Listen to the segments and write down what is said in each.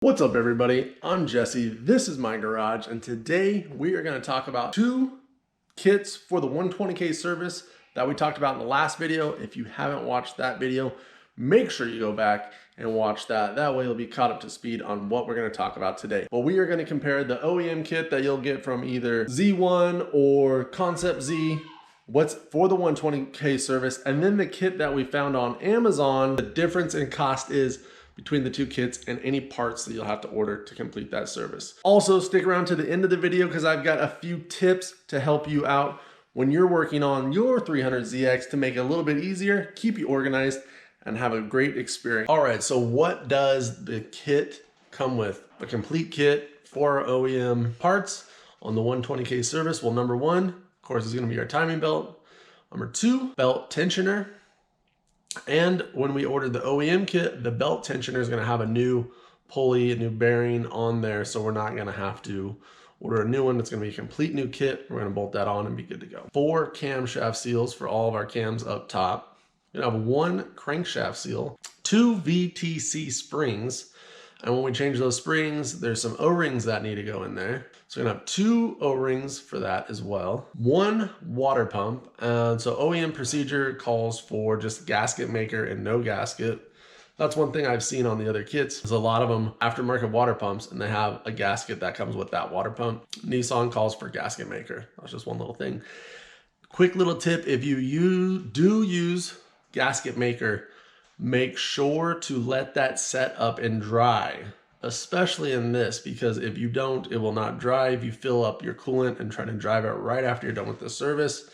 What's up everybody, I'm Jesse, this is my garage, and today we are going to talk about two kits for the 120K service that we talked about in the last video. If you haven't watched that video, make sure you go back and watch that. That way you'll be caught up to speed on what we're going to talk about today. But we are going to compare the OEM kit that you'll get from either Z1 or Concept Z, what's for the 120K service, and then the kit that we found on Amazon. The difference in cost is between the two kits and any parts that you'll have to order to complete that service. Also, stick around to the end of the video because I've got a few tips to help you out when you're working on your 300ZX to make it a little bit easier, keep you organized, and have a great experience. All right, so what does the kit come with? A complete kit for OEM parts on the 120K service. Well, number one, of course, is gonna be our timing belt. Number two, belt tensioner. And when we ordered the OEM kit, the belt tensioner is going to have a new pulley, a new bearing on there. So we're not going to have to order a new one. It's going to be a complete new kit. We're going to bolt that on and be good to go. 4 camshaft seals for all of our cams up top. We're going to have 1 crankshaft seal, 2 VTC springs. And when we change those springs, there's some O-rings that need to go in there. So we're gonna have 2 O-rings for that as well. 1 water pump. And so OEM procedure calls for just gasket maker and no gasket. That's one thing I've seen on the other kits. There's a lot of them aftermarket water pumps and they have a gasket that comes with that water pump. Nissan calls for gasket maker. That's just one little thing. Quick little tip, if you do use gasket maker, make sure to let that set up and dry, especially in this, because if you don't, it will not dry. If you fill up your coolant and try to drive it right after you're done with the service,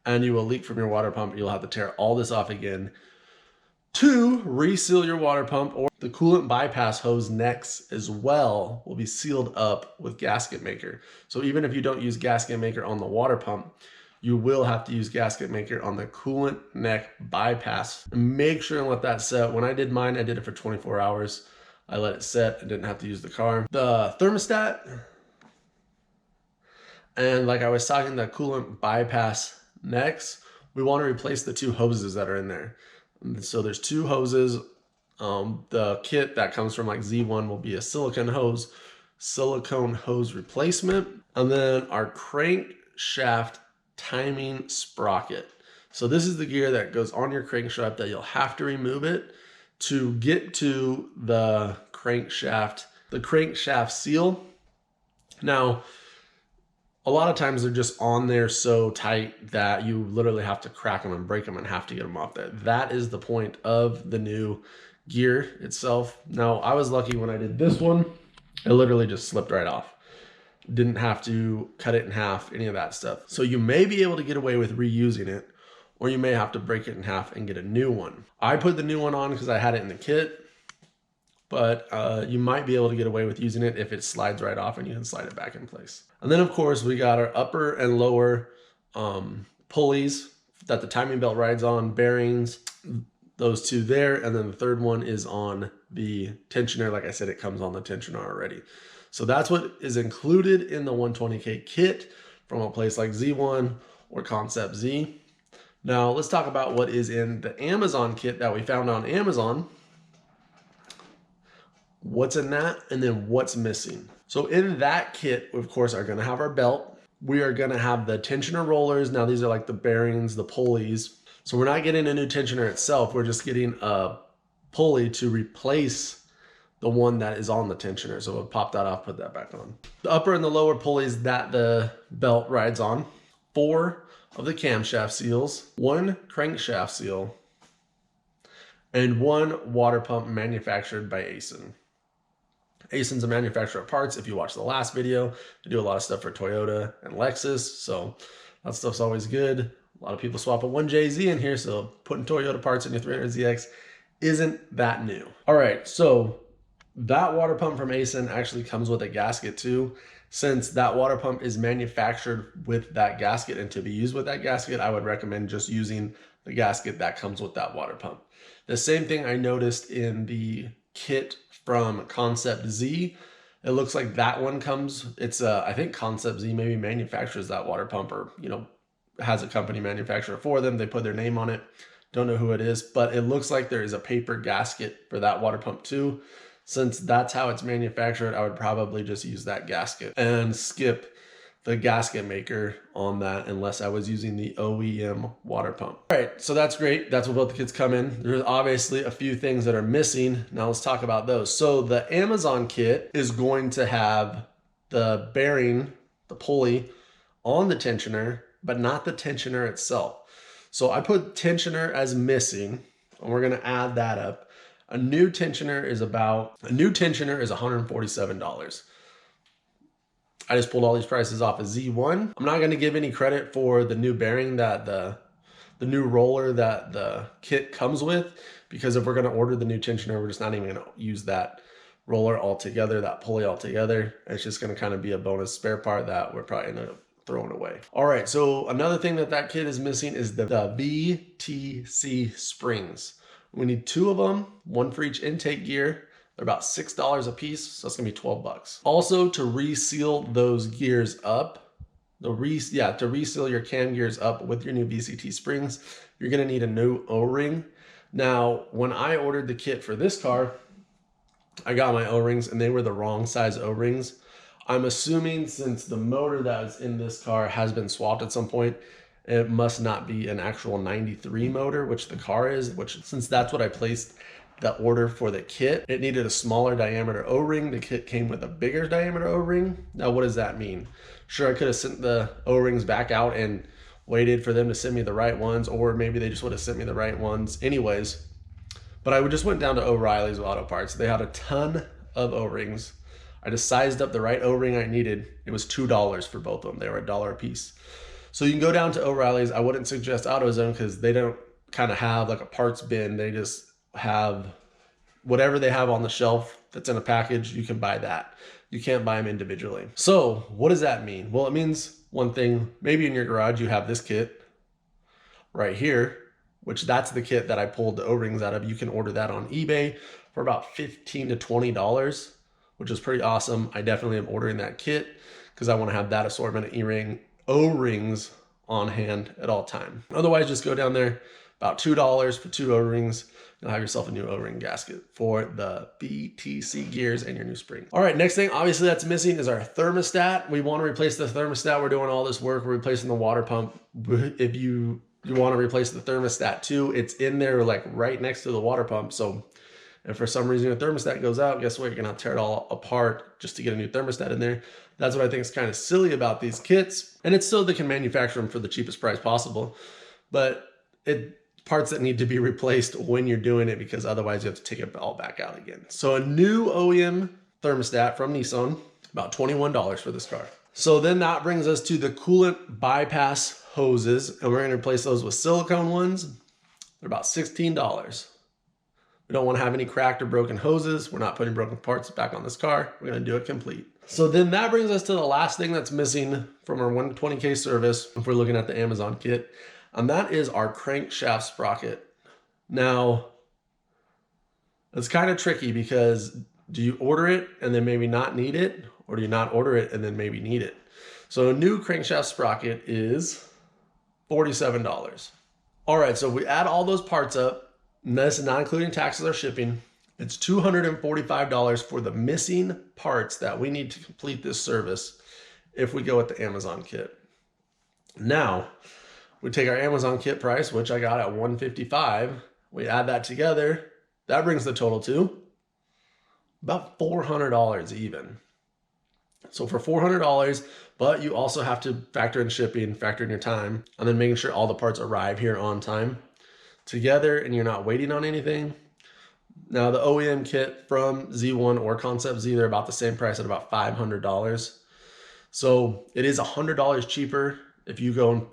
and you will leak from your water pump, you'll have to tear all this off again. 2, reseal your water pump, or the coolant bypass hose necks as well will be sealed up with gasket maker. So even if you don't use gasket maker on the water pump, you will have to use gasket maker on the coolant neck bypass. Make sure and let that set. When I did mine, I did it for 24 hours. I let it set. I didn't have to use the car. The thermostat, and like I was talking, the coolant bypass necks, we want to replace the 2 hoses that are in there. So there's 2 hoses. The kit that comes from like Z1 will be a silicone hose replacement. And then our crankshaft timing sprocket. So this is the gear that goes on your crankshaft that you'll have to remove it to get to the crankshaft seal. Now, a lot of times they're just on there so tight that you literally have to crack them and break them and have to get them off there. That is the point of the new gear itself. Now, I was lucky when I did this one, it literally just slipped right off. Didn't have to cut it in half, any of that stuff. So you may be able to get away with reusing it, or you may have to break it in half and get a new one. I put the new one on because I had it in the kit, but you might be able to get away with using it if it slides right off and you can slide it back in place. And then of course we got our upper and lower pulleys that the timing belt rides on, bearings, those 2 there. And then the third one is on the tensioner. Like I said, it comes on the tensioner already. So that's what is included in the 120K kit from a place like Z1 or Concept Z. Now let's talk about what is in the Amazon kit that we found on Amazon. What's in that, and then what's missing. So in that kit, we of course are gonna have our belt. We are gonna have the tensioner rollers. Now these are like the bearings, the pulleys. So we're not getting a new tensioner itself. We're just getting a pulley to replace the one that is on the tensioner. So we'll pop that off, put that back on. The upper and the lower pulleys that the belt rides on. 4 of the camshaft seals, 1 crankshaft seal, and 1 water pump manufactured by Aisin. Aisin's a manufacturer of parts. If you watch the last video, they do a lot of stuff for Toyota and Lexus. So that stuff's always good. A lot of people swap a 1JZ in here. So putting Toyota parts in your 300ZX isn't that new. All right, so that water pump from Aisin actually comes with a gasket too. Since that water pump is manufactured with that gasket, and to be used with that gasket, I would recommend just using the gasket that comes with that water pump. The same thing I noticed in the kit from Concept Z. It looks like that one comes, it's I think Concept Z maybe manufactures that water pump, or has a company manufacturer for them. They put their name on it. Don't know who it is, but it looks like there is a paper gasket for that water pump too. since that's how it's manufactured, I would probably just use that gasket and skip the gasket maker on that unless I was using the OEM water pump. All right, so that's great. That's what both the kits come in. There's obviously a few things that are missing. Now let's talk about those. So the Amazon kit is going to have the bearing, the pulley on the tensioner, but not the tensioner itself. So I put tensioner as missing, and we're gonna add that up. A new tensioner is $147. I just pulled all these prices off of Z1. I'm not gonna give any credit for the new bearing that the new roller that the kit comes with, because if we're gonna order the new tensioner, we're just not even gonna use that roller altogether, that pulley altogether. It's just gonna kind of be a bonus spare part that we're probably end up throwing away. All right, so another thing that kit is missing is the VTC springs. We need 2 of them, 1 for each intake gear. They're about $6 a piece, so it's gonna be 12 bucks. Also, to reseal those gears up, to reseal your cam gears up with your new VCT springs, you're gonna need a new O-ring. Now, when I ordered the kit for this car, I got my O-rings and they were the wrong size O-rings. I'm assuming since the motor that was in this car has been swapped at some point, it must not be an actual 93 motor, which the car is, since that's what I placed the order for the kit, it needed a smaller diameter O-ring. The kit came with a bigger diameter O-ring. Now, what does that mean? Sure, I could have sent the O-rings back out and waited for them to send me the right ones, or maybe they just would have sent me the right ones anyways. But I just went down to O'Reilly's Auto Parts. They had a ton of O-rings. I just sized up the right O-ring I needed. It was $2 for both of them. They were $1 a piece. So you can go down to O'Reilly's. I wouldn't suggest AutoZone because they don't kind of have like a parts bin. They just have whatever they have on the shelf that's in a package. You can buy that. You can't buy them individually. So what does that mean? Well, it means one thing. Maybe in your garage you have this kit right here, which that's the kit that I pulled the O-rings out of. You can order that on eBay for about $15 to $20, which is pretty awesome. I definitely am ordering that kit because I want to have that assortment of O-rings on hand at all time. Otherwise, just go down there, about $2 for 2 O-rings. You'll have yourself a new O-ring gasket for the VTC gears and your new spring. All right, next thing obviously that's missing is our thermostat. We want to replace the thermostat. We're doing all this work. We're replacing the water pump. If you want to replace the thermostat too, it's in there like right next to the water pump. So if for some reason your thermostat goes out, guess what? You're gonna have to tear it all apart just to get a new thermostat in there. That's what I think is kind of silly about these kits. And it's so they can manufacture them for the cheapest price possible, but parts that need to be replaced when you're doing it, because otherwise you have to take it all back out again. So a new OEM thermostat from Nissan, about $21 for this car. So then that brings us to the coolant bypass hoses, and we're gonna replace those with silicone ones. They're about $16. We don't want to have any cracked or broken hoses. We're not putting broken parts back on this car. We're going to do it complete. So then that brings us to the last thing that's missing from our 120K service if we're looking at the Amazon kit, and that is our crankshaft sprocket. Now, it's kind of tricky because do you order it and then maybe not need it, or do you not order it and then maybe need it? So a new crankshaft sprocket is $47. All right, so if we add all those parts up, and this is not including taxes or shipping, it's $245 for the missing parts that we need to complete this service if we go with the Amazon kit. Now, we take our Amazon kit price, which I got at $155, we add that together, that brings the total to about $400 even. So for $400, but you also have to factor in shipping, factor in your time, and then making sure all the parts arrive here on time together and you're not waiting on anything. Now the OEM kit from Z1 or Concept Z, they're about the same price at about $500. So it is $100 cheaper if you go and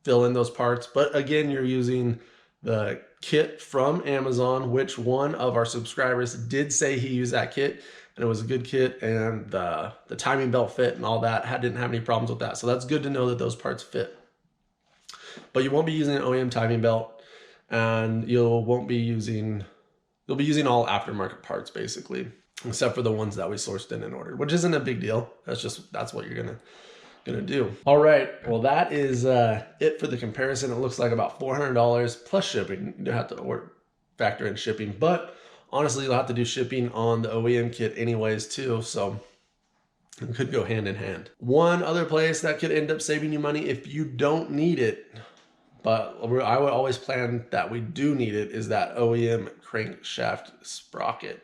fill in those parts. But again, you're using the kit from Amazon, which one of our subscribers did say he used that kit and it was a good kit, and the timing belt fit and all that, didn't have any problems with that. So that's good to know that those parts fit. But you won't be using an OEM timing belt, and you'll be using all aftermarket parts basically, except for the ones that we sourced in and ordered, which isn't a big deal. That's what you're gonna do. All right, well that is it for the comparison. It looks like about $400 plus shipping. You don't have to factor in shipping, but Honestly, you'll have to do shipping on the OEM kit anyways too, so it could go hand in hand. One other place that could end up saving you money if you don't need it, but I would always plan that we do need it, is that OEM crankshaft sprocket.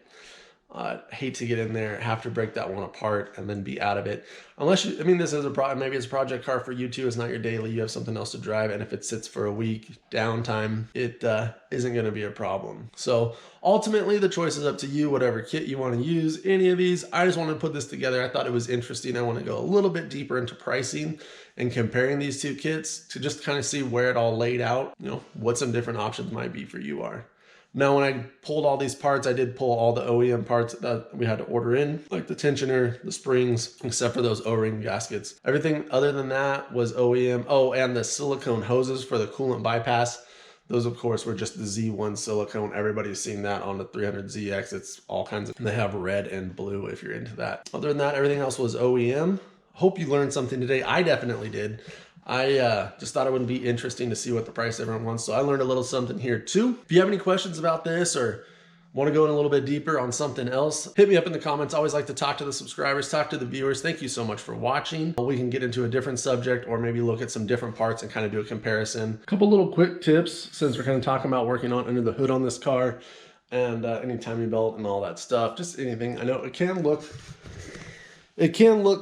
I hate to get in there, have to break that one apart and then be out of it. Unless you, I mean, this is maybe it's a project car for you too. It's not your daily. You have something else to drive. And if it sits for a week downtime, it isn't going to be a problem. So ultimately the choice is up to you, whatever kit you want to use, any of these. I just wanted to put this together. I thought it was interesting. I want to go a little bit deeper into pricing and comparing these two kits to just kind of see where it all laid out, you know, what some different options might be for you are. Now, when I pulled all these parts, I did pull all the OEM parts that we had to order in, like the tensioner, the springs, except for those O-ring gaskets. Everything other than that was OEM. Oh, and the silicone hoses for the coolant bypass. Those, of course, were just the Z1 silicone. Everybody's seen that on the 300ZX. It's all kinds of, they have red and blue if you're into that. Other than that, everything else was OEM. Hope you learned something today. I definitely did. I just thought it would be interesting to see what the price everyone wants. So I learned a little something here too. If you have any questions about this or want to go in a little bit deeper on something else, hit me up in the comments. I always like to talk to the subscribers, talk to the viewers. Thank you so much for watching. We can get into a different subject or maybe look at some different parts and kind of do a comparison. A couple little quick tips since we're kind of talking about working on under the hood on this car and any timing belt and all that stuff. Just anything. I know it can look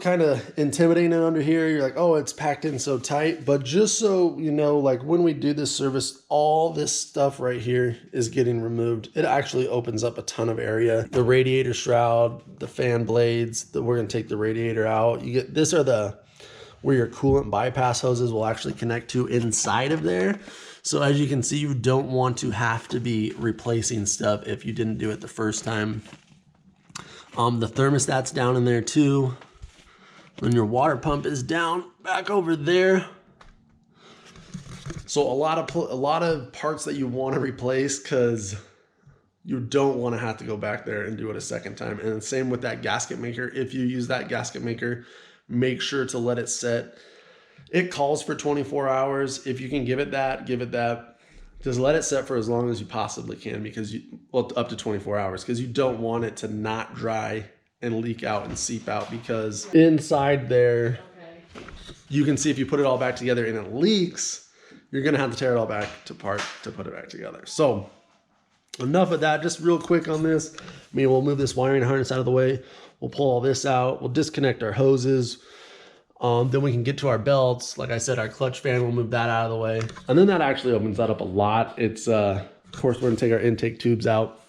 kind of intimidating under here. You're like, oh, it's packed in so tight. But just so you know, like when we do this service, all this stuff right here is getting removed. It actually opens up a ton of area. The radiator shroud, the fan blades, we're going to take the radiator out. You get, this are where your coolant bypass hoses will actually connect to inside of there. So as you can see, you don't want to have to be replacing stuff if you didn't do it the first time. The thermostat's down in there too. Then your water pump is down back over there. So a lot of parts that you want to replace because you don't want to have to go back there and do it a second time. And the same with that gasket maker. If you use that gasket maker, make sure to let it set. It calls for 24 hours. If you can give it that, give it that. Just let it set for as long as you possibly can because well, up to 24 hours, because you don't want it to not dry and leak out and seep out, because inside there, you can see if you put it all back together and it leaks, you're going to have to tear it all back to part to put it back together. So enough of that. Just real quick on this. I mean, we'll move this wiring harness out of the way. We'll pull all this out. We'll disconnect our hoses. Then we can get to our belts. Like I said, our clutch fan, we'll move that out of the way. And then that actually opens that up a lot. It's, of course, we're gonna take our intake tubes out.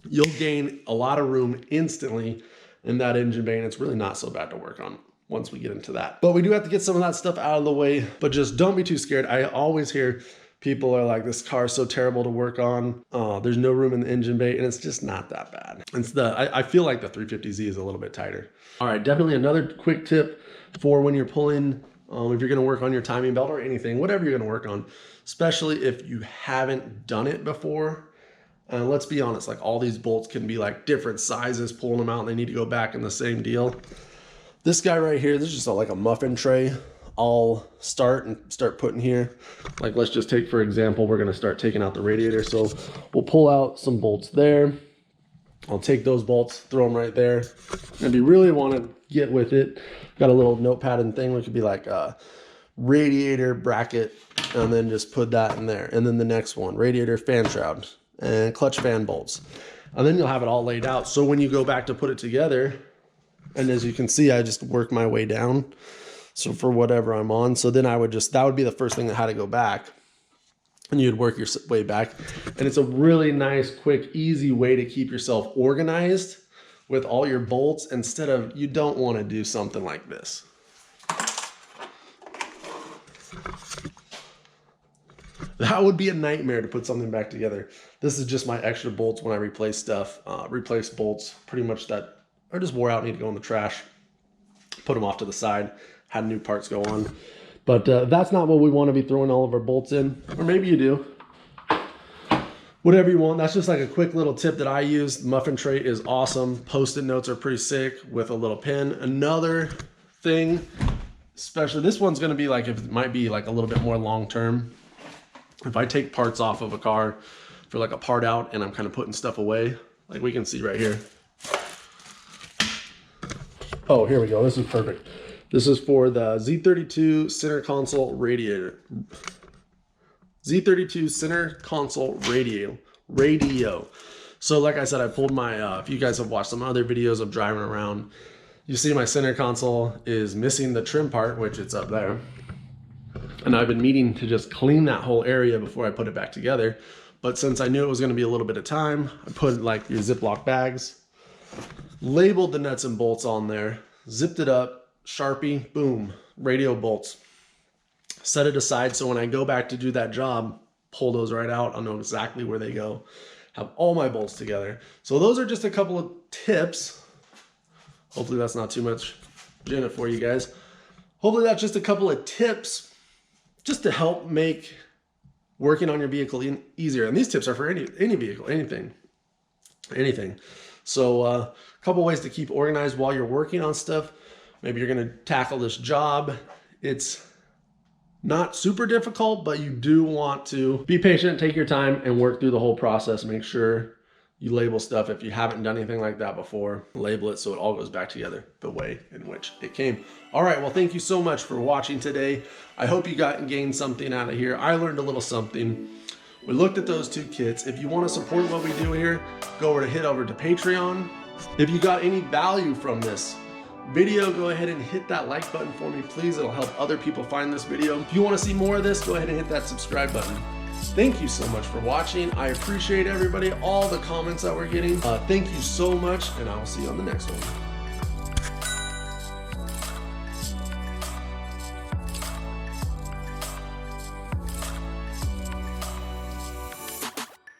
You'll gain a lot of room instantly in that engine bay, and it's really not so bad to work on once we get into that. But we do have to get some of that stuff out of the way, but just don't be too scared. I always hear people are like, this car is so terrible to work on. There's no room in the engine bay, and it's just not that bad. It's I feel like the 350Z is a little bit tighter. All right, definitely another quick tip for when you're pulling, if you're gonna work on your timing belt or anything, whatever you're gonna work on, especially if you haven't done it before. Let's be honest, like all these bolts can be like different sizes, pulling them out, and they need to go back in the same deal. This guy right here, this is just like a muffin tray. I'll start putting here. Like let's just take, for example, we're gonna start taking out the radiator. So we'll pull out some bolts there. I'll take those bolts, throw them right there. And if you really want to get with it, got a little notepad and thing, which could be like a radiator bracket, and then just put that in there. And then the next one, radiator fan shroud and clutch fan bolts. And then you'll have it all laid out. So when you go back to put it together, and as you can see, I just work my way down. So for whatever I'm on, so then I would just, that would be the first thing that had to go back. And you'd work your way back. And it's a really nice, quick, easy way to keep yourself organized with all your bolts instead of, you don't want to do something like this. That would be a nightmare to put something back together. This is just my extra bolts when I replace stuff. Replace bolts pretty much that are just wore out, need to go in the trash. Put them off to the side, had new parts go on. But that's not what we want to be throwing all of our bolts in. Or maybe you do. Whatever you want. That's just like a quick little tip that I use. The muffin tray is awesome. Post-it notes are pretty sick with a little pin. Another thing, especially this one's going to be like, if it might be like a little bit more long-term. If I take parts off of a car for like a part out and I'm kind of putting stuff away, like we can see right here. Oh, here we go. This is perfect. This is for the Z32 center console radiator. Z32 center console radio. So like I said, I pulled my, if you guys have watched some other videos of driving around, you see my center console is missing the trim part, which it's up there. And I've been meaning to just clean that whole area before I put it back together. But since I knew it was going to be a little bit of time, I put like these Ziploc bags, labeled the nuts and bolts on there, zipped it up, Sharpie, boom, radio bolts. Set it aside so when I go back to do that job, pull those right out. I'll know exactly where they go. Have all my bolts together. So those are just a couple of tips. Hopefully that's not too much gin for you guys. Hopefully that's just a couple of tips just to help make working on your vehicle easier. And these tips are for any vehicle, anything. So a couple ways to keep organized while you're working on stuff. Maybe you're gonna tackle this job. It's not super difficult, but you do want to be patient, take your time, and work through the whole process. Make sure you label stuff. If you haven't done anything like that before, label it so it all goes back together the way in which it came. All right, well, thank you so much for watching today. I hope you gained something out of here. I learned a little something. We looked at those two kits. If you want to support what we do here, head over to Patreon. If you got any value from this video, go ahead and hit that like button for me, please. It'll help other people find this video. If you want to see more of this, go ahead and hit that subscribe button. Thank you so much for watching. I appreciate everybody, all the comments that we're getting. Thank you so much, and I will see you on the next one.